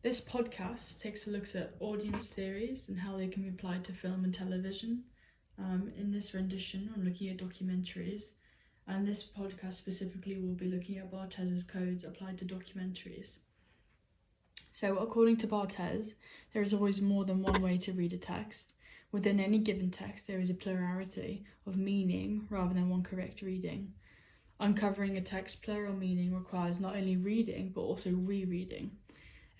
This podcast takes a look at audience theories and how they can be applied to film and television. In this rendition, I'm looking at documentaries, and this podcast specifically will be looking at Barthes's codes applied to documentaries. So, according to Barthes, there is always more than one way to read a text. Within any given text, there is a plurality of meaning rather than one correct reading. Uncovering a text's plural meaning requires not only reading, but also rereading.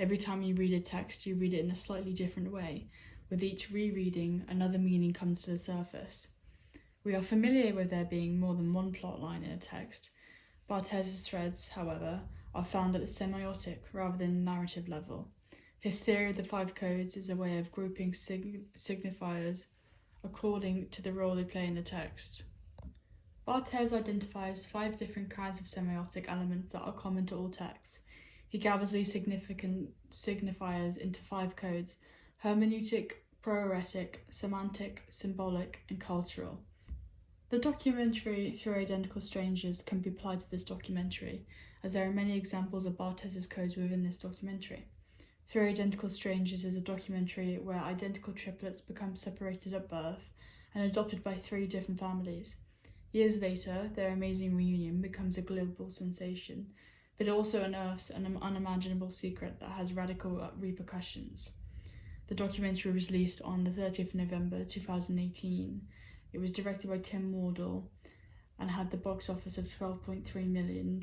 Every time you read a text, you read it in a slightly different way. With each rereading, another meaning comes to the surface. We are familiar with there being more than one plot line in a text. Barthes' threads, however, are found at the semiotic rather than narrative level. His theory of the 5 codes is a way of grouping signifiers according to the role they play in the text. Barthes identifies 5 different kinds of semiotic elements that are common to all texts. He gathers these significant signifiers into 5 codes: hermeneutic, proeretic, semantic, symbolic, and cultural. The documentary Three Identical Strangers can be applied to this documentary, as there are many examples of Barthes's codes within this documentary. Three Identical Strangers is a documentary where identical triplets become separated at birth and adopted by 3 different families. Years later, their amazing reunion becomes a global sensation, but it also unearths an unimaginable secret that has radical repercussions. The documentary was released on the 30th of November 2018. It was directed by Tim Wardle and had the box office of $12.3 million.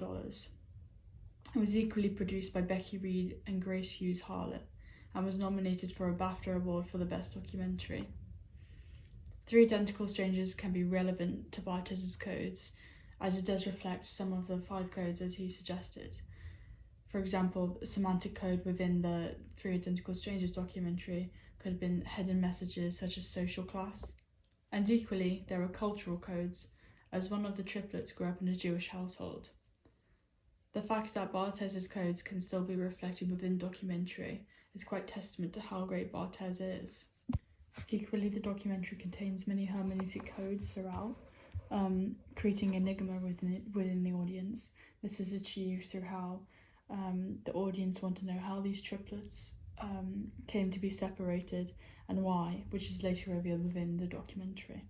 It was equally produced by Becky Reed and Grace Hughes Harlett and was nominated for a BAFTA award for the best documentary. Three Identical Strangers can be relevant to Barthes's codes, as it does reflect some of the 5 codes as he suggested. For example, a semantic code within the Three Identical Strangers documentary could have been hidden messages such as social class. And equally, there are cultural codes, as one of the triplets grew up in a Jewish household. The fact that Barthes's codes can still be reflected within documentary is quite testament to how great Barthes is. Equally, the documentary contains many hermeneutic codes throughout, creating enigma within the audience. This is achieved through how the audience want to know how these triplets came to be separated and why, which is later revealed within the documentary.